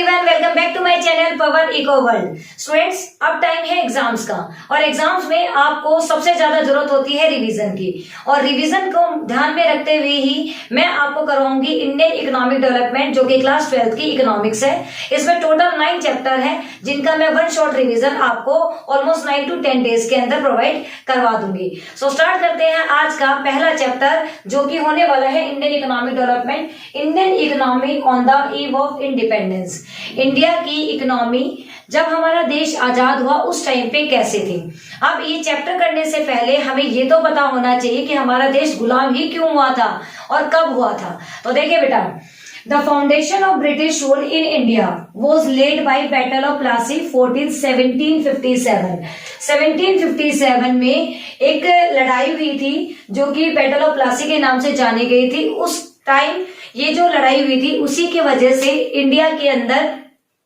Everyone, welcome back to my channel Pawan eco world. Students, अब time है exams का और एग्जाम्स में आपको सबसे ज्यादा जरूरत होती है रिवीजन की। और रिवीजन को ध्यान में रखते हुए ही मैं आपको करवाऊंगी इंडियन इकोनॉमिक डेवलपमेंट, जो कि क्लास 12th की इकोनॉमिक्स है। इसमें टोटल 9 चैप्टर है, जिनका मैं वन शॉट रिवीजन आपको ऑलमोस्ट 9 to 10 डेज के अंदर प्रोवाइड करवा दूंगी। सो स्टार्ट करते हैं आज का पहला चैप्टर, जो कि होने वाला है Indian economic development, Indian economy on the eve of independence. India की इकोनॉमी जब हमारा देश आजाद हुआ उस टाइम पे कैसे थी। अब ये चैप्टर करने से पहले हमें ये तो पता होना चाहिए कि हमारा देश गुलाम ही क्यों हुआ था और कब हुआ था। तो देखिए बेटा, the foundation of British rule in India was led by battle of Plassey 1757। 1757 में एक लड़ाई हुई थी, जो कि बैटल ऑफ प्लासी के नाम से जानी गई थी। उस टाइम ये जो लड़ाई हुई थी, उसी की वजह से इंडिया के अंदर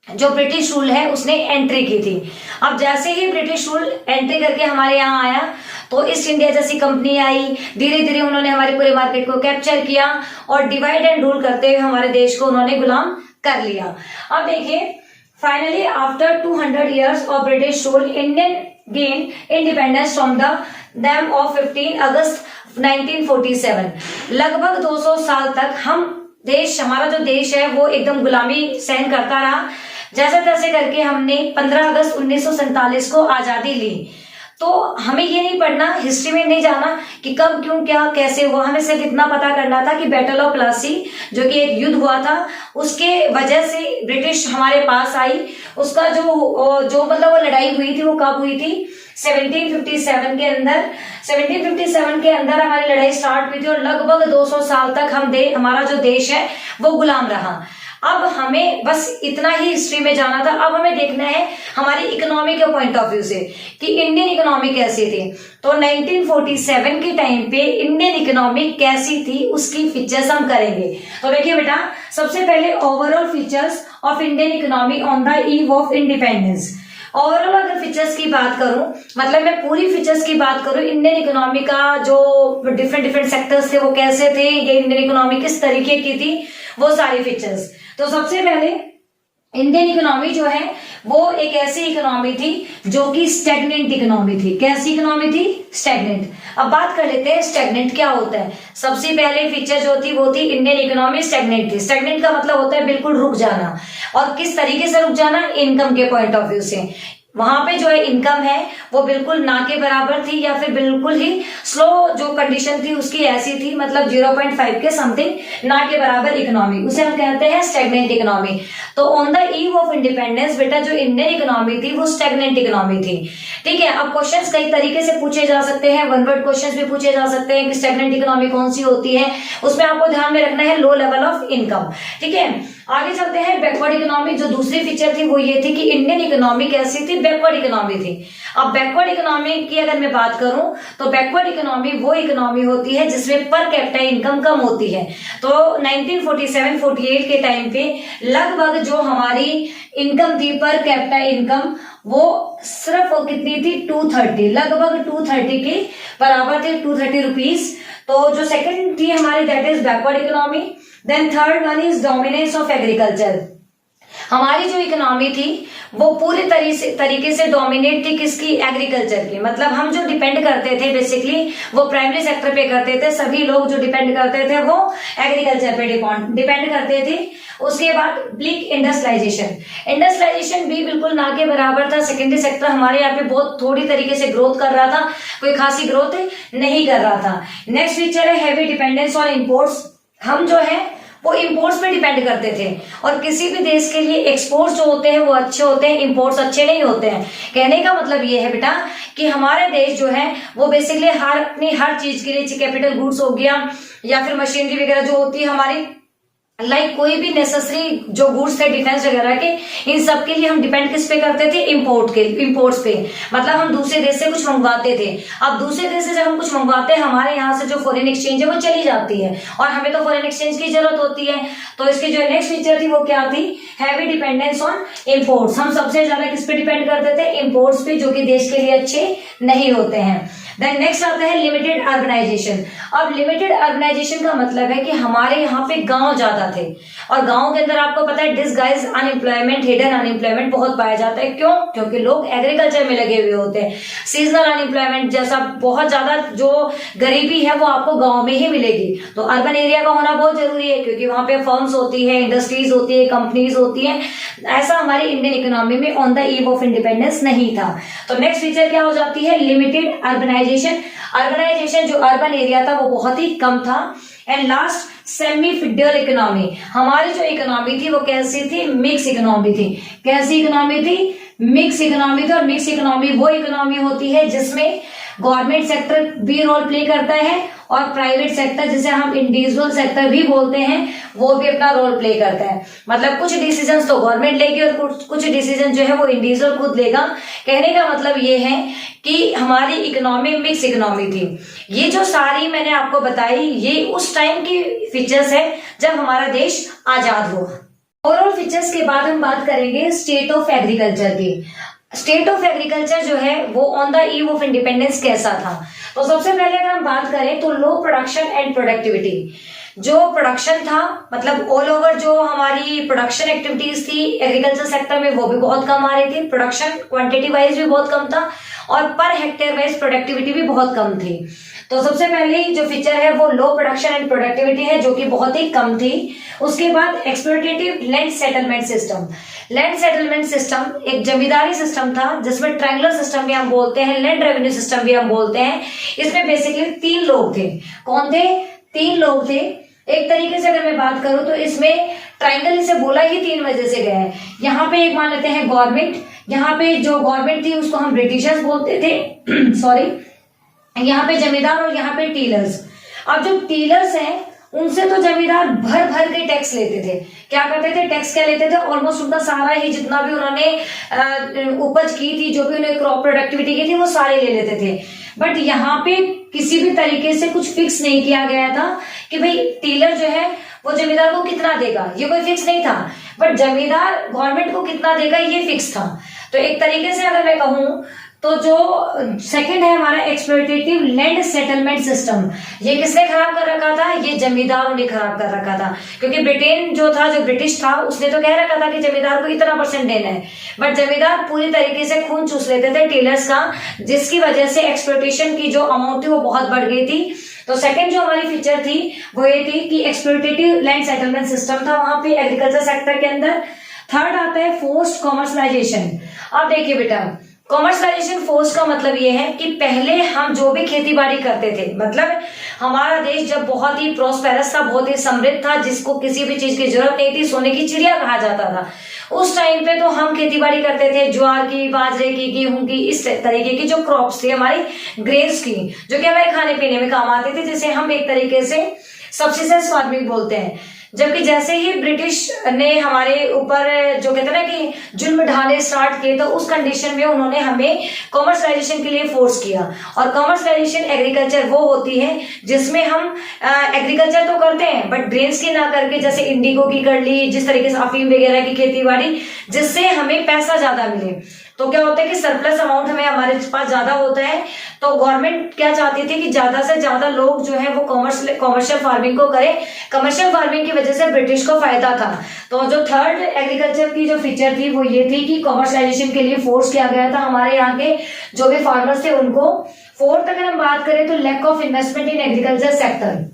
जो ब्रिटिश रूल है उसने एंट्री की थी। अब जैसे ही ब्रिटिश रूल एंट्री करके हमारे यहाँ आया, तो ईस्ट इंडिया जैसी कंपनी आई, धीरे धीरे उन्होंने हमारे पूरे मार्केट को कैप्चर किया और डिवाइड एंड रूल करते हुए हमारे देश को उन्होंने गुलाम कर लिया। अब देखिए, finally after 200 years of British rule, Indian gain independence from them of 15 अगस्त 1947। लगभग 200 साल तक हमारा जो देश है वो एकदम गुलामी सहन करता रहा। जैसे तैसे करके हमने 15 अगस्त 1947 को आजादी ली। तो हमें ये नहीं पढ़ना, हिस्ट्री में नहीं जाना कि कब, क्यों, क्या, कैसे हुआ। हमें सिर्फ इतना पता करना था कि बैटल ऑफ प्लासी, जो कि एक युद्ध हुआ था, उसके वजह से ब्रिटिश हमारे पास आई। उसका जो मतलब वो लड़ाई हुई थी वो कब हुई थी, 1757 के अंदर। 1757 के अंदर हमारी लड़ाई स्टार्ट हुई थी और लगभग 200 साल तक हमारा जो देश है वो गुलाम रहा। अब हमें बस इतना ही हिस्ट्री में जाना था। अब हमें देखना है हमारी इकोनॉमी के पॉइंट ऑफ व्यू से कि इंडियन इकोनॉमी कैसी थी। तो 1947 के टाइम पे इंडियन इकोनॉमी कैसी थी, उसकी फीचर्स हम करेंगे। तो देखिए बेटा, सबसे पहले overall features of Indian economy on the eve of independence. Overall अगर फीचर्स की बात करूं, मतलब मैं पूरी फीचर्स की बात करूं, इंडियन इकोनॉमी का जो डिफरेंट सेक्टर्स थे वो कैसे थे, ये इंडियन इकोनॉमी किस तरीके की थी, वो सारी फीचर्स। तो सबसे पहले इंडियन इकोनॉमी जो है वो एक ऐसी इकोनॉमी थी जो कि स्टैग्नेंट इकोनॉमी थी। कैसी इकोनॉमी थी? स्टैग्नेंट। अब बात कर लेते हैं स्टैग्नेंट क्या होता है। सबसे पहले फीचर जो थी वो थी इंडियन इकोनॉमी स्टैग्नेंट थी। स्टैग्नेंट का मतलब होता है बिल्कुल रुक जाना। और किस तरीके से रुक जाना? इनकम के पॉइंट ऑफ व्यू से। वहां पे जो है इनकम है वो बिल्कुल ना के बराबर थी, या फिर बिल्कुल ही स्लो जो कंडीशन थी उसकी ऐसी थी, मतलब 0.5 के समथिंग ना के बराबर इकोनॉमी, उसे हम कहते हैं स्टैग्नेंट इकोनॉमी। तो on the eve of independence बेटा, जो इंडियन इकोनॉमी थी वो स्टैग्नेंट इकोनॉमी थी। ठीक है। अब क्वेश्चंस कई तरीके से पूछे जा सकते हैं, वन वर्ड क्वेश्चंस भी पूछे जा सकते हैं कि स्टैग्नेंट इकोनॉमी कौन सी होती है। उसमें आपको ध्यान में रखना है लो लेवल ऑफ इनकम। ठीक है। आगे चलते हैं बैकवर्ड इकोनॉमी। जो दूसरी फीचर थी वो ये थी कि इंडियन इकोनॉमी कैसी थी? बैकवर्ड इकोनॉमी थी। अब बैकवर्ड इकोनॉमी की अगर मैं बात करूं, तो बैकवर्ड इकोनॉमी वो इकोनॉमी होती है जिसमें पर कैपिटा इनकम कम होती है। तो 1947-48 के टाइम पे लगभग जो हमारी इनकम थी, पर कैपिटा इनकम, वो सिर्फ कितनी थी? 230, लगभग 230 के बराबर थे, 230 रुपीज। तो जो सेकंड थी हमारी, that is backward economy. Then third one is dominance of agriculture. हमारी जो इकोनॉमी थी वो पूरे तरीके से डोमिनेट थी किसकी? एग्रीकल्चर की। मतलब हम जो डिपेंड करते थे बेसिकली वो प्राइमरी सेक्टर पे करते थे। सभी लोग जो डिपेंड करते थे वो एग्रीकल्चर पे डिपेंड करते थे। उसके बाद ब्लिक इंडस्ट्रियलाइजेशन भी बिल्कुल ना के बराबर था। सेकेंडरी सेक्टर हमारे यहाँ पे बहुत थोड़ी तरीके से ग्रोथ कर रहा था, कोई खासी ग्रोथ नहीं कर रहा था। नेक्स्ट फीचर है हैवी डिपेंडेंस ऑन इंपोर्ट्स। हम जो है वो इंपोर्ट्स पे डिपेंड करते थे, और किसी भी देश के लिए एक्सपोर्ट्स जो होते हैं वो अच्छे होते हैं, इंपोर्ट्स अच्छे नहीं होते हैं। कहने का मतलब ये है बेटा कि हमारे देश जो है वो बेसिकली अपनी हर चीज के लिए, कैपिटल गुड्स हो गया या फिर मशीनरी वगैरह जो होती है हमारी, कोई भी नेसेसरी जो गुड्स थे डिफेंस वगैरह के, इन सब के लिए हम डिपेंड किस पे करते थे? इंपोर्ट्स पे। मतलब हम दूसरे देश से कुछ मंगवाते थे। अब दूसरे देश से जब हम कुछ मंगवाते हैं, हमारे यहाँ से जो फॉरेन एक्सचेंज है वो चली जाती है और हमें तो फॉरेन एक्सचेंज की जरूरत होती है। तो इसकी जो नेक्स्ट फीचर थी वो क्या थी? Heavy dependence on imports. हम सबसे ज्यादा किस पे डिपेंड करते थे? इंपोर्ट्स पे, जो कि देश के लिए अच्छे नहीं होते हैं। देन नेक्स्ट आता है लिमिटेड अर्बनाइजेशन। अब लिमिटेड अर्बनाइजेशन का मतलब है कि हमारे यहाँ पे गांव ज्यादा थे, और गांव के अंदर आपको पता है डिसगाइज अनएम्प्लॉयमेंट, हिडन अनएम्प्लॉयमेंट बहुत पाया जाता है। क्यों? क्योंकि लोग एग्रीकल्चर में लगे हुए होते हैं। सीजनल अनएम्प्लॉयमेंट जैसा बहुत ज्यादा जो गरीबी है वो आपको गांव में ही मिलेगी। तो अर्बन एरिया का होना बहुत जरूरी है, क्योंकि वहां पे फर्म्स होती है, इंडस्ट्रीज होती है, कंपनीज होती है। ऐसा हमारी इंडियन इकोनॉमी में on the eve of independence नहीं था। तो नेक्स्ट फीचर क्या हो जाती है? Limited urbanization. अर्बनाइजेशन जो अर्बन एरिया था वो बहुत ही कम था। And last semi feudal economy. हमारी जो इकोनॉमी थी वो कैसी थी? मिक्स इकोनॉमी थी। कैसी इकोनॉमी थी? मिक्स इकोनॉमी थी। और मिक्स इकोनॉमी वो इकोनॉमी होती है जिसमें गवर्नमेंट सेक्टर भी रोल प्ले करता है और प्राइवेट सेक्टर, जिसे हम इंडिविजुअल सेक्टर भी बोलते हैं, वो भी अपना रोल प्ले करता है। मतलब कुछ डिसीजंस तो गवर्नमेंट लेगी और कुछ डिसीजन जो है वो इंडिविजुअल खुद लेगा। कहने का मतलब ये है कि हमारी इकोनॉमी मिक्स इकोनॉमी थी। ये जो सारी मैंने आपको बताई ये उस टाइम की फीचर्स है जब हमारा देश आजाद हुआ। ओवरऑल फीचर्स के बाद हम बात करेंगे स्टेट ऑफ एग्रीकल्चर की। स्टेट ऑफ एग्रीकल्चर जो है वो on the eve of independence कैसा था? तो सबसे पहले अगर हम बात करें तो लो प्रोडक्शन एंड प्रोडक्टिविटी। जो प्रोडक्शन था, मतलब ऑल ओवर जो हमारी प्रोडक्शन एक्टिविटीज थी एग्रीकल्चर सेक्टर में, वो भी बहुत कम आ रही थी। प्रोडक्शन क्वांटिटी वाइज भी बहुत कम था और पर हेक्टेयर वाइज प्रोडक्टिविटी भी बहुत कम थी। तो सबसे पहले जो फीचर है वो लो प्रोडक्शन एंड प्रोडक्टिविटी है, जो कि बहुत ही कम थी। उसके बाद exploitative land settlement system. Land settlement system एक जमींदारी सिस्टम था, जिसमें ट्रायंगुलर सिस्टम भी हम बोलते हैं, लैंड रेवेन्यू सिस्टम भी हम बोलते हैं। इसमें बेसिकली 3 लोग थे। कौन थे? 3 लोग थे। एक तरीके से अगर मैं बात करूं तो इसमें ट्रायंगल इसे बोला ही 3 वजह से गया है। यहाँ पे एक मान लेते हैं गवर्नमेंट, यहाँ पे जो गवर्नमेंट थी उसको हम ब्रिटिशर्स बोलते थे सॉरी, यहाँ पे जमींदार और यहाँ पे टीलर्स। अब जो टीलर्स हैं उनसे तो जमींदार भर भर के टैक्स लेते थे। क्या करते थे? टैक्स क्या लेते थे? ऑलमोस्ट उनका सारा ही जितना भी उन्होंने उपज की थी, जो भी उन्हें क्रॉप प्रोडक्टिविटी की थी, वो सारे ले लेते थे। बट यहाँ पे किसी भी तरीके से कुछ फिक्स नहीं किया गया था कि भाई टीलर जो है वो जमींदार को कितना देगा, ये कोई फिक्स नहीं था। बट जमींदार गवर्नमेंट को कितना देगा ये फिक्स था। तो एक तरीके से अगर मैं कहूं तो जो सेकंड है हमारा एक्सप्लोटेटिव लैंड सेटलमेंट सिस्टम, ये किसने खराब कर रखा था? ये जमींदारों ने खराब कर रखा था। क्योंकि ब्रिटेन जो था, जो ब्रिटिश था, उसने तो कह रखा था कि जमींदार को इतना % देना है, बट जमींदार पूरी तरीके से खून चूस लेते थे टीलर्स का, जिसकी वजह से एक्सप्लोटेशन की जो अमाउंट थी वो बहुत बढ़ गई थी। तो सेकंड जो हमारी फीचर थी वो ये थी कि एक्सप्लोटेटिव लैंड सेटलमेंट सिस्टम था वहां पे एग्रीकल्चर सेक्टर के अंदर। थर्ड आता है फोर्स्ड कॉमर्शलाइजेशन। अब देखिए बेटा, कॉमर्शलाइजेशन फोर्स का मतलब ये है कि पहले हम जो भी खेती बाड़ी करते थे, मतलब हमारा देश जब बहुत ही प्रोस्पेरस था, बहुत ही समृद्ध था, जिसको किसी भी चीज की जरूरत नहीं थी, सोने की चिड़िया कहा जाता था, उस टाइम पे तो हम खेती बाड़ी करते थे ज्वार की, बाजरे की, गेहूं की, इस तरीके की जो क्रॉप्स थी हमारी ग्रेन्स की, जो कि हमारे खाने पीने में काम आते थे, जिसे हम एक तरीके से सब्सिस्टेंस फार्मिंग बोलते हैं। जबकि जैसे ही ब्रिटिश ने हमारे ऊपर जो कहते हैं ना कि जुल्म ढाने स्टार्ट किए, तो उस कंडीशन में उन्होंने हमें कॉमर्शलाइजेशन के लिए फोर्स किया। और कॉमर्शलाइजेशन एग्रीकल्चर वो होती है जिसमें हम एग्रीकल्चर तो करते हैं बट ग्रेन्स की ना करके, जैसे इंडिगो की कर ली, जिस तरीके से अफीम वगैरह की खेती बाड़ी, जिससे हमें पैसा ज्यादा मिले। तो क्या होता है कि सरप्लस अमाउंट हमें हमारे पास ज्यादा होता है, तो गवर्नमेंट क्या चाहती थी कि ज्यादा से ज्यादा लोग जो है वो कॉमर्शियल फार्मिंग को करें। कमर्शियल फार्मिंग की वजह से ब्रिटिश को फायदा था। तो जो थर्ड एग्रीकल्चर की जो फीचर थी वो ये थी कि कॉमर्शलाइजेशन के लिए फोर्स किया गया था हमारे यहाँ के जो भी फार्मर्स थे उनको। फोर्थ अगर हम बात करें तो lack of investment in agriculture sector.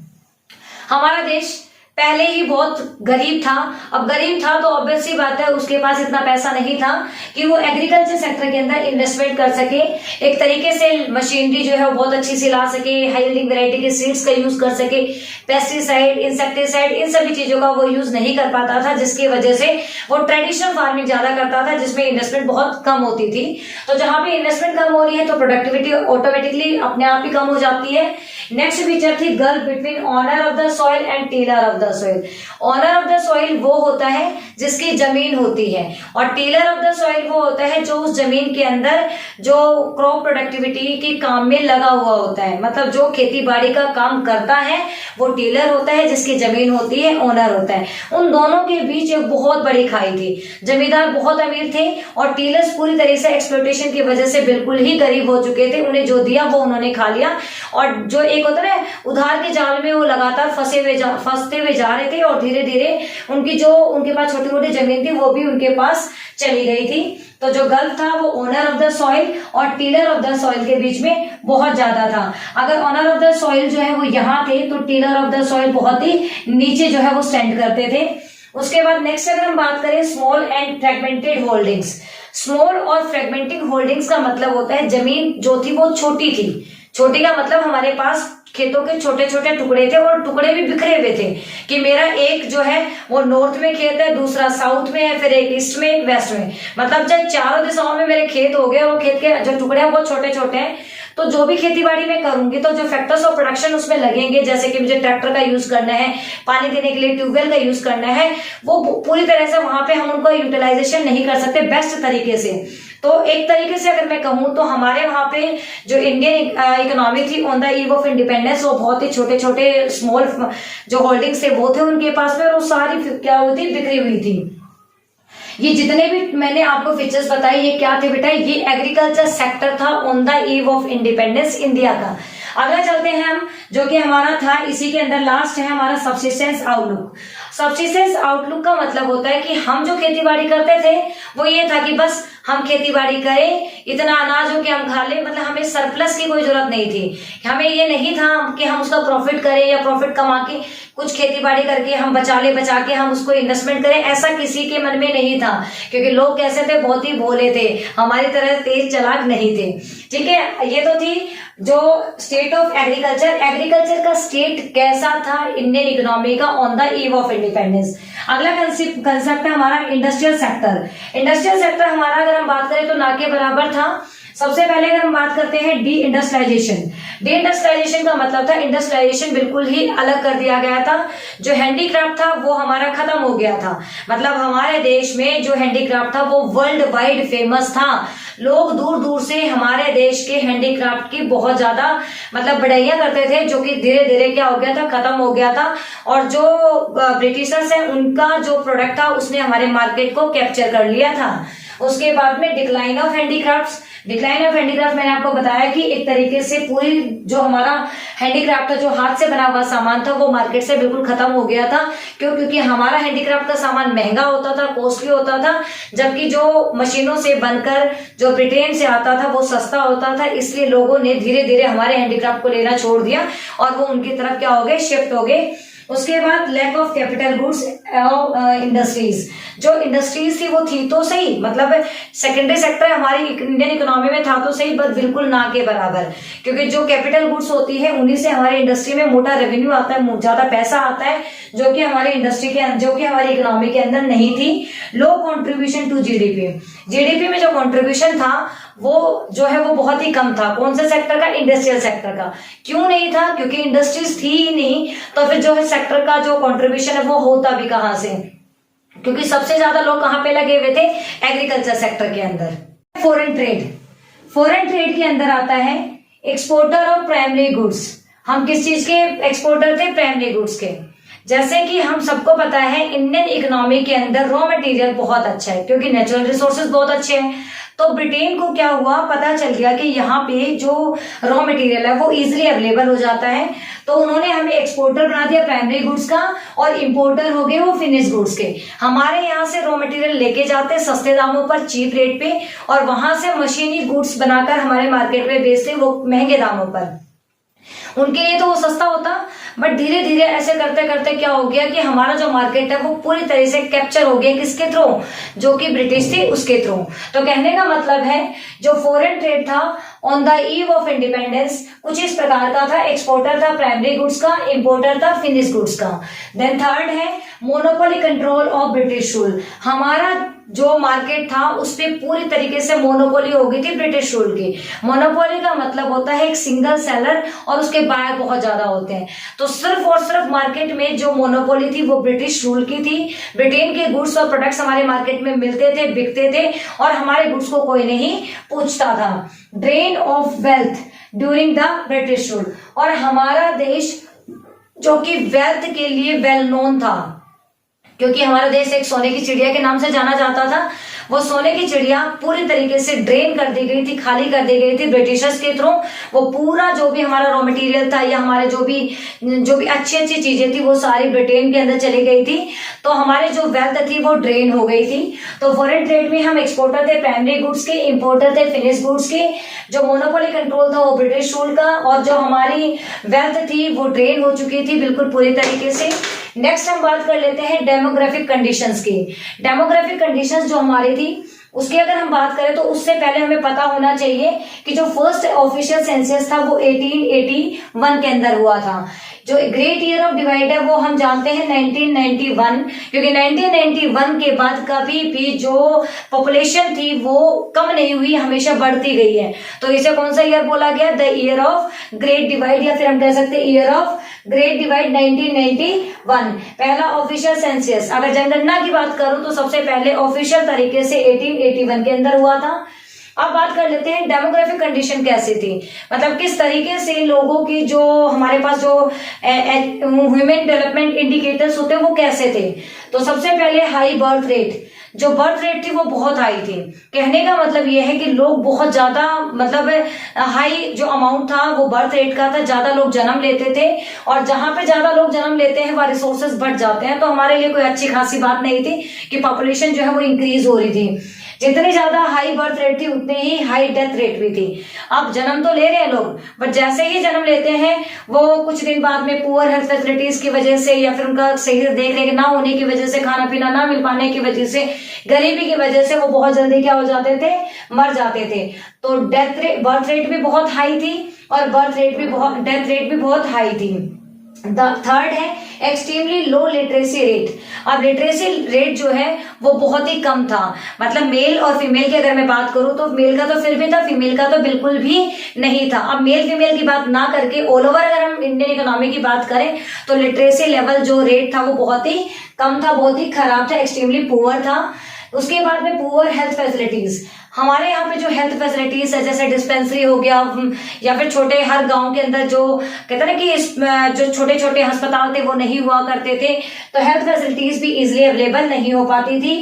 हमारा देश पहले ही बहुत गरीब था। अब गरीब था तो ऑब्वियस सी बात है उसके पास इतना पैसा नहीं था कि वो एग्रीकल्चर सेक्टर के अंदर इन्वेस्टमेंट कर सके, एक तरीके से मशीनरी जो है वो बहुत अच्छी सी ला सके, हाई यील्डिंग वैरायटी के सीड्स का यूज कर सके, पेस्टिसाइड, इंसेक्टिसाइड, इन सभी चीजों का वो यूज नहीं कर पाता था, जिसकी वजह से वो ट्रेडिशनल फार्मिंग ज्यादा करता था, जिसमें इन्वेस्टमेंट बहुत कम होती थी। तो जहां पे इन्वेस्टमेंट कम हो रही है तो प्रोडक्टिविटी ऑटोमेटिकली अपने आप ही कम हो जाती है। नेक्स्ट फीचर थी gulf between owner of the soil and tiller of the soil. Owner of the soil वो होता है जिसकी जमीन होती है, और टीलर ऑफ द सॉइल वो होता है जो उस जमीन के अंदर जो क्रॉप प्रोडक्टिविटी के काम में लगा हुआ होता है, मतलब जो खेती बाड़ी का काम करता है वो टीलर होता है, जिसकी जमीन होती है ओनर होता है। उन दोनों के बीच एक बहुत बड़ी खाई थी। जमींदार बहुत अमीर थे और टीलर्स पूरी तरह से एक्सप्लॉयटेशन की वजह से बिल्कुल ही गरीब हो चुके थे। उन्हें जो दिया वो उन्होंने खा लिया, और जो एक होता है उधार के जाल में वो लगातार फंसते हुए जा रहे थे, और धीरे धीरे उनकी जो उनके पास छोटी मोटी जमीन थी वो भी उनके पास चली गई थी। तो जो गल्फ था वो ओनर ऑफ द सॉइल और टीलर ऑफ द सॉइल के बीच में बहुत ज्यादा था। अगर ओनर ऑफ द सॉइल जो है वो यहाँ थे तो टीलर ऑफ द सॉइल बहुत ही नीचे जो है वो स्टैंड करते थे। उसके बाद नेक्स्ट अगर हम बात करें small and fragmented holdings. Small और फ्रेगमेंटिंग होल्डिंग्स का मतलब होता है जमीन जो थी वो छोटी थी। छोटी का मतलब हमारे पास खेतों के छोटे छोटे टुकड़े थे, और टुकड़े भी बिखरे हुए थे कि मेरा एक जो है वो नॉर्थ में खेत है, दूसरा साउथ में है, फिर एक ईस्ट में, एक वेस्ट में, मतलब जब चारों दिशाओं में मेरे खेत हो गए और खेत के जो टुकड़े हैं वो छोटे छोटे हैं। तो जो भी खेती बाड़ी में करूंगी तो जो फैक्टर्स ऑफ प्रोडक्शन उसमें लगेंगे, जैसे कि मुझे ट्रैक्टर का यूज करना है, पानी देने के लिए ट्यूबवेल का यूज करना है, वो पूरी तरह से वहां पे हम उनको यूटिलाइजेशन नहीं कर सकते बेस्ट तरीके से। तो एक तरीके से अगर मैं कहूं तो हमारे वहां पे जो इंडियन इकोनॉमी थी on the eve of independence, वो बहुत ही छोटे छोटे स्मॉल जो होल्डिंग्स थे वो थे उनके पास में, और वो सारी क्या हुई थी, बिखरी हुई थी। ये जितने भी मैंने आपको फीचर्स बताए ये क्या थे बेटा, ये एग्रीकल्चर सेक्टर था on the eve of independence India का। अगला चलते हैं हम, जो कि हमारा था इसी के अंदर लास्ट है हमारा सबसिस्टेंस आउटलुक। सबसिस्टेंस आउटलुक का मतलब होता है कि हम जो खेती बाड़ी करते थे वो ये था कि बस हम खेती बाड़ी करें, इतना अनाज हो कि हम खा लें, मतलब हमें सरप्लस की कोई जरूरत नहीं थी। हमें ये नहीं था कि हम उसका प्रॉफिट करें या प्रॉफिट कमा के कुछ खेती बाड़ी करके हम बचा के हम उसको इन्वेस्टमेंट करें, ऐसा किसी के मन में नहीं था। क्योंकि लोग कैसे थे, बहुत ही भोले थे, हमारी तरह तेज चालाक नहीं थे। ठीक है, ये तो थी जो स्टेट ऑफ एग्रीकल्चर। एग्रीकल्चर का स्टेट कैसा था इंडियन इकोनॉमी का on the eve of independence. अगला कंसेप्ट है हमारा इंडस्ट्रियल सेक्टर। इंडस्ट्रियल सेक्टर हमारा अगर हम बात करें तो ना के बराबर था। सबसे पहले अगर हम बात करते हैं डी इंडस्ट्रियलाइजेशन। डी इंडस्ट्रियलाइजेशन का मतलब था इंडस्ट्रियलाइजेशन बिल्कुल ही अलग कर दिया गया था। जो हैंडीक्राफ्ट था वो हमारा खत्म हो गया था, मतलब हमारे देश में जो हैंडीक्राफ्ट था वो वर्ल्ड वाइड फेमस था। लोग दूर दूर से हमारे देश के हैंडीक्राफ्ट की बहुत ज्यादा मतलब बढ़ाइयां करते थे, जो कि धीरे धीरे क्या हो गया था, खत्म हो गया था। और जो ब्रिटिशर्स हैं उनका जो प्रोडक्ट था उसने हमारे मार्केट को कैप्चर कर लिया था। उसके बाद में decline of handicrafts. Decline of handicraft मैंने आपको बताया कि एक तरीके से पूरी जो हमारा हैंडीक्राफ्ट था, जो हाथ से बना हुआ सामान था, वो मार्केट से बिल्कुल खत्म हो गया था। क्यों? क्योंकि हमारा हैंडीक्राफ्ट का सामान महंगा होता था, कॉस्टली होता था, जबकि जो मशीनों से बनकर जो ब्रिटेन से आता था वो सस्ता होता था। इसलिए लोगों ने धीरे धीरे हमारे हैंडीक्राफ्ट को लेना छोड़ दिया और वो उनकी तरफ क्या हो गए, शिफ्ट हो गए। उसके बाद lack of capital goods industries. जो इंडस्ट्रीज थी वो थी तो सही, मतलब सेकेंडरी सेक्टर हमारी इंडियन इकोनॉमी में था तो सही, पर बिल्कुल ना के बराबर। क्योंकि जो कैपिटल गुड्स होती है उन्हीं से हमारी इंडस्ट्री में मोटा रेवेन्यू आता है, ज्यादा पैसा आता है, जो कि हमारी इंडस्ट्री के जो कि हमारी इकोनॉमी के अंदर नहीं थी। लो कॉन्ट्रीब्यूशन टू जीडीपी। जीडीपी में जो कॉन्ट्रीब्यूशन था वो जो है वो बहुत ही कम था। कौन से सेक्टर का? इंडस्ट्रियल सेक्टर का। क्यों नहीं था? क्योंकि इंडस्ट्रीज थी ही नहीं, तो फिर जो है सेक्टर का जो कंट्रीब्यूशन है वो होता भी कहां से? क्योंकि सबसे ज्यादा लोग कहां पे लगे हुए थे? एग्रीकल्चर सेक्टर के अंदर। Foreign trade. फॉरेन ट्रेड के अंदर आता है एक्सपोर्टर ऑफ प्राइमरी गुड्स। हम किस चीज के एक्सपोर्टर थे? प्राइमरी गुड्स के। जैसे कि हम सबको पता है इंडियन इकोनॉमी के अंदर रॉ मटेरियल बहुत अच्छा है, क्योंकि नेचुरल रिसोर्सेज बहुत अच्छे हैं। तो ब्रिटेन को क्या हुआ, पता चल गया कि यहाँ पे जो रॉ मटेरियल है वो इजीली अवेलेबल हो जाता है, तो उन्होंने हमें एक्सपोर्टर बना दिया प्राइमरी गुड्स का, और इंपोर्टर हो गए वो फिनिश गुड्स के। हमारे यहाँ से रॉ मटेरियल लेके जाते सस्ते दामों पर, चीप रेट पे, और वहां से मशीनी गुड्स बनाकर हमारे मार्केट में बेचते वो महंगे दामों पर। उनके लिए तो वो सस्ता होता, बट धीरे धीरे ऐसे करते करते क्या हो गया कि हमारा जो मार्केट है वो पूरी तरह से कैप्चर हो गया। किसके थ्रू? जो कि ब्रिटिश थी उसके थ्रू। तो कहने का मतलब है जो फॉरेन ट्रेड था on the eve of independence कुछ इस प्रकार का था। एक्सपोर्टर था प्राइमरी गुड्स का, इंपोर्टर था फिनिश गुड्स का। देन थर्ड है monopoly control of British rule. हमारा जो मार्केट था उस पे पूरी तरीके से मोनोपोली हो गई थी ब्रिटिश रूल की। मोनोपोली का मतलब होता है एक सिंगल सेलर और उसके बायर बहुत ज्यादा होते हैं। तो सिर्फ और सिर्फ मार्केट में जो मोनोपोली थी वो ब्रिटिश रूल की थी। ब्रिटेन के गुड्स और प्रोडक्ट्स हमारे मार्केट में मिलते थे, बिकते थे और हमारे गुड्स को कोई नहीं पूछता था। Drain of wealth during the British rule. और हमारा देश जो कि वेल्थ के लिए वेल नोन था, क्योंकि हमारा देश एक सोने की चिड़िया के नाम से जाना जाता था। वो सोने की चिड़िया पूरी तरीके से ड्रेन कर दी गई थी, खाली कर दी गई थी ब्रिटिशर्स के थ्रू। वो पूरा जो भी हमारा रॉ मटेरियल था या हमारे जो भी अच्छी अच्छी चीजें थी वो सारी ब्रिटेन के अंदर चली गई थी। तो हमारी जो वेल्थ थी वो ड्रेन हो गई थी। तो फॉरेन ट्रेड में हम एक्सपोर्टर थे प्राइमरी गुड्स के, इंपोर्टर थे फिनिश गुड्स के। जो मोनोपोली कंट्रोल था वो ब्रिटिश रूल का, और जो हमारी वेल्थ थी वो ड्रेन हो चुकी थी बिल्कुल पूरी तरीके से। नेक्स्ट हम बात कर लेते हैं डेमोग्राफिक कंडीशंस की। डेमोग्राफिक कंडीशंस जो हमारी थी उसकी अगर हम बात करें तो उससे पहले हमें पता होना चाहिए कि जो फर्स्ट ऑफिशियल सेंसस था वो 1881 के अंदर हुआ था। जो ग्रेट ईयर ऑफ डिवाइड है वो हम जानते हैं 1991, क्योंकि 1991 के बाद कभी भी जो पॉपुलेशन थी वो कम नहीं हुई, हमेशा बढ़ती गई है। तो इसे कौन सा ईयर बोला गया? The year of great divide, या फिर हम कह सकते हैं ईयर ऑफ ग्रेट डिवाइड 1991 पहला ऑफिशियल सेंसस। अगर जनगणना की बात करूं तो सबसे पहले ऑफिशियल तरीके से 1881 के अंदर हुआ था। अब बात कर लेते हैं डेमोग्राफिक कंडीशन कैसी थी, मतलब किस तरीके से लोगों की जो हमारे पास जो ह्यूमन डेवलपमेंट इंडिकेटर्स होते हैं वो कैसे थे। तो सबसे पहले हाई बर्थ रेट, जो बर्थ रेट थी वो बहुत हाई थी। कहने का मतलब ये है कि लोग बहुत ज्यादा, मतलब हाई जो अमाउंट था वो बर्थ रेट का था, ज्यादा लोग जन्म लेते थे, और जहां पे ज्यादा लोग जन्म लेते हैं वहां रिसोर्सेज बढ़ जाते हैं। तो हमारे लिए कोई अच्छी खासी बात नहीं थी कि पॉपुलेशन जो है वो इंक्रीज हो रही थी। जितनी ज्यादा हाई बर्थ रेट थी उतनी ही हाई डेथ रेट भी थी। अब जन्म तो ले रहे हैं लोग, बट जैसे ही जन्म लेते हैं वो कुछ दिन बाद में पुअर हेल्थ फैसिलिटीज की वजह से या फिर उनका सही देख रेख ना होने की वजह से, खाना पीना ना मिल पाने की वजह से, गरीबी की वजह से वो बहुत जल्दी क्या हो जाते थे? मर जाते थे। तो बर्थ रेट भी बहुत हाई थी और डेथ रेट भी बहुत हाई थी। थर्ड है एक्सट्रीमली लो लिटरेसी रेट। अब लिटरेसी रेट जो है वो बहुत ही कम था, मतलब मेल और फीमेल की अगर मैं बात करूं तो मेल का तो फिर भी था, फीमेल का तो बिल्कुल भी नहीं था। अब मेल फीमेल की बात ना करके ऑल ओवर अगर हम इंडियन इकोनॉमी की बात करें तो लिटरेसी लेवल जो रेट था वो बहुत ही कम था, बहुत ही खराब था, एक्सट्रीमली पुअर था। उसके बाद में पुअर हेल्थ फैसिलिटीज। हमारे यहाँ पे जो हेल्थ फैसिलिटीज है जैसे डिस्पेंसरी हो गया, या फिर छोटे हर गांव के अंदर जो कहते हैं ना कि जो छोटे छोटे अस्पताल थे वो नहीं हुआ करते थे, तो हेल्थ फैसिलिटीज भी इजिली अवेलेबल नहीं हो पाती थी।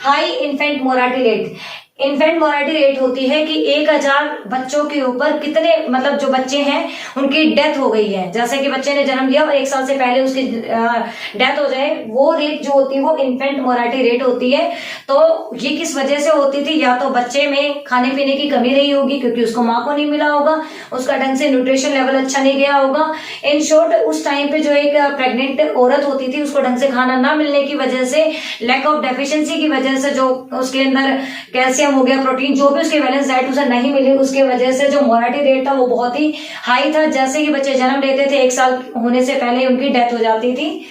High infant mortality rate. Infant mortality rate होती है कि 1000 बच्चों के ऊपर कितने, मतलब जो बच्चे हैं उनकी डेथ हो गई है। जैसे कि बच्चे ने जन्म लिया और 1 साल से पहले उसकी डेथ हो जाए, वो रेट जो होती है वो इन्फेंट मोर्टेलिटी रेट होती है। तो ये किस वजह से होती थी? या तो बच्चे में खाने पीने की कमी रही होगी क्योंकि उसको माँ को नहीं मिला होगा, उसका ढंग से न्यूट्रिशन लेवल अच्छा नहीं गया होगा। इन शॉर्ट उस टाइम पे जो एक प्रेग्नेंट औरत होती थी उसको ढंग से खाना ना मिलने की वजह से, लैक ऑफ डेफिशिएंसी की वजह से, जो उसके अंदर कैल्शियम हो गया, प्रोटीन, जो भी उसके बैलेंस डाइट उसे नहीं मिली, उसके वजह से जो मोर्टेलिटी रेट था वो बहुत ही हाई था। जैसे ही बच्चे जन्म लेते थे 1 साल होने से पहले उनकी डेथ हो जाती थी।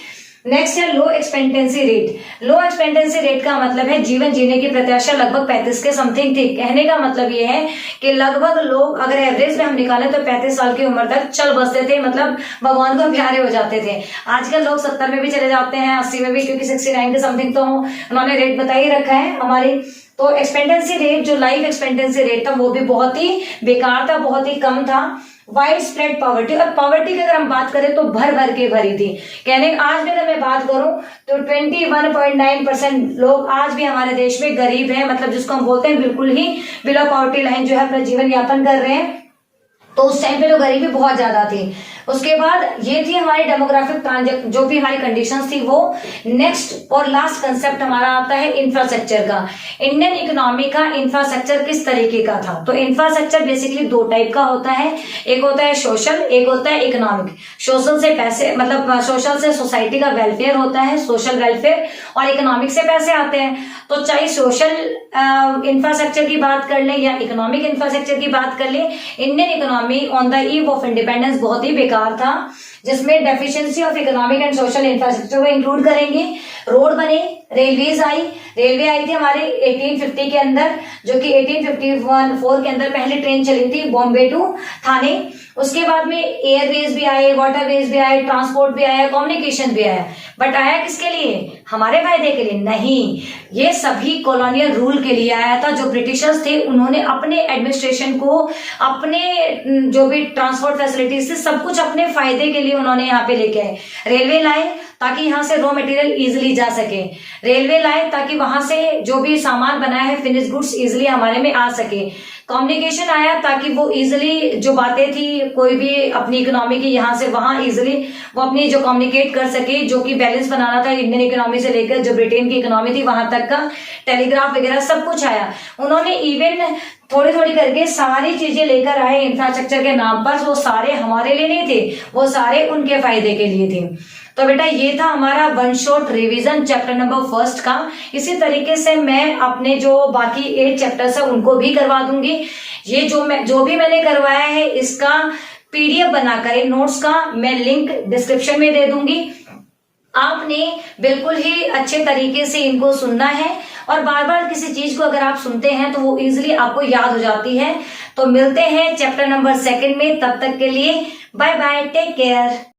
नेक्स्ट है लो एक्सपेक्टेंसी रेट। लो एक्सपेक्टेंसी रेट का मतलब है जीवन जीने की प्रत्याशा लगभग 35 के समथिंग थी। कहने का मतलब ये है कि लगभग लोग अगर एवरेज में हम निकालें तो 35 साल की उम्र तक चल बसते थे, मतलब भगवान को प्यारे हो जाते थे। आजकल लोग 70 में भी चले जाते हैं, 80 में भी, क्योंकि 69 के समथिंग तो उन्होंने रेट बता ही रखा है हमारी। तो एक्सपेक्टेंसी रेट, जो लाइफ एक्सपेक्टेंसी रेट था वो भी बहुत ही बेकार था, बहुत ही कम था। वाइड स्प्रेड पॉवर्टी, और पॉवर्टी की अगर हम बात करें तो भर भर के भरी थी। कहने आज भी अगर मैं बात करूं तो 21.9% लोग आज भी हमारे देश में गरीब हैं, मतलब जिसको हम बोलते हैं बिल्कुल ही बिलो पॉवर्टी लाइन जो है अपना जीवन यापन कर रहे हैं। तो उस टाइम पे तो गरीबी बहुत ज्यादा थी। उसके बाद ये थी हमारी डेमोग्राफिक ट्रांजेक्ट, जो भी हमारी कंडीशंस थी वो। नेक्स्ट और लास्ट कंसेप्ट हमारा आता है इंफ्रास्ट्रक्चर का। इंडियन इकोनॉमी का इंफ्रास्ट्रक्चर किस तरीके का था? तो इंफ्रास्ट्रक्चर बेसिकली दो टाइप का होता है, एक होता है सोशल, एक होता है इकोनॉमिक। सोशल से पैसे, मतलब सोशल से सोसाइटी का वेलफेयर होता है, सोशल वेलफेयर, और इकोनॉमिक से पैसे आते हैं। तो चाहे सोशल इंफ्रास्ट्रक्चर की बात कर ले या इकोनॉमिक इंफ्रास्ट्रक्चर की बात कर ले, Indian economy on the eve of independence बहुत ही बेकार था, जिसमें deficiency of economic and social infrastructure को इंक्लूड करेंगे। रोड बने, रेलवेज आई, रेलवे आई थी हमारे 1850 के अंदर, जो कि 1854 के अंदर पहली ट्रेन चली थी बॉम्बे टू थाने। उसके बाद में एयरवेज भी आए, वाटरवेज भी आए, ट्रांसपोर्ट भी आया, कम्युनिकेशन भी आया। बट आया किसके लिए? हमारे फायदे के लिए नहीं, ये सभी कॉलोनियल रूल के लिए आया था। जो ब्रिटिशर्स थे उन्होंने अपने एडमिनिस्ट्रेशन को, अपने जो भी ट्रांसपोर्ट फैसिलिटीज थी, सब कुछ अपने फायदे के लिए उन्होंने यहाँ पे लेके आए। रेलवे लाए ताकि यहाँ से रॉ मटेरियल इजिली जा सके, रेलवे लाए ताकि वहां से जो भी सामान बनाया है फिनिश गुड्स इजिली हमारे में आ सके। कम्युनिकेशन आया ताकि वो इजिली जो बातें थी कोई भी अपनी इकोनॉमी की यहाँ से वहां इजिली वो अपनी जो कम्युनिकेट कर सके, जो कि बैलेंस बनाना था इंडियन इकोनॉमी से लेकर जो ब्रिटेन की इकोनॉमी थी वहां तक का, टेलीग्राफ वगैरह सब कुछ आया। उन्होंने इवन थोड़ी थोड़ी करके सारी चीजें लेकर आए इंफ्रास्ट्रक्चर के नाम पर। वो सारे हमारे लिए नहीं थे, वो सारे उनके फायदे के लिए थे। तो बेटा ये था हमारा one shot revision chapter number 1 का। इसी तरीके से मैं अपने जो बाकी 8 चैप्टर्स है उनको भी करवा दूंगी। ये जो भी मैंने करवाया है इसका पीडीएफ बनाकर नोट्स का मैं लिंक डिस्क्रिप्शन में दे दूंगी। आपने बिल्कुल ही अच्छे तरीके से इनको सुनना है, और बार बार किसी चीज को अगर आप सुनते हैं तो वो इजिली आपको याद हो जाती है। तो मिलते हैं चैप्टर नंबर 2 में, तब तक के लिए बाय बाय, टेक केयर।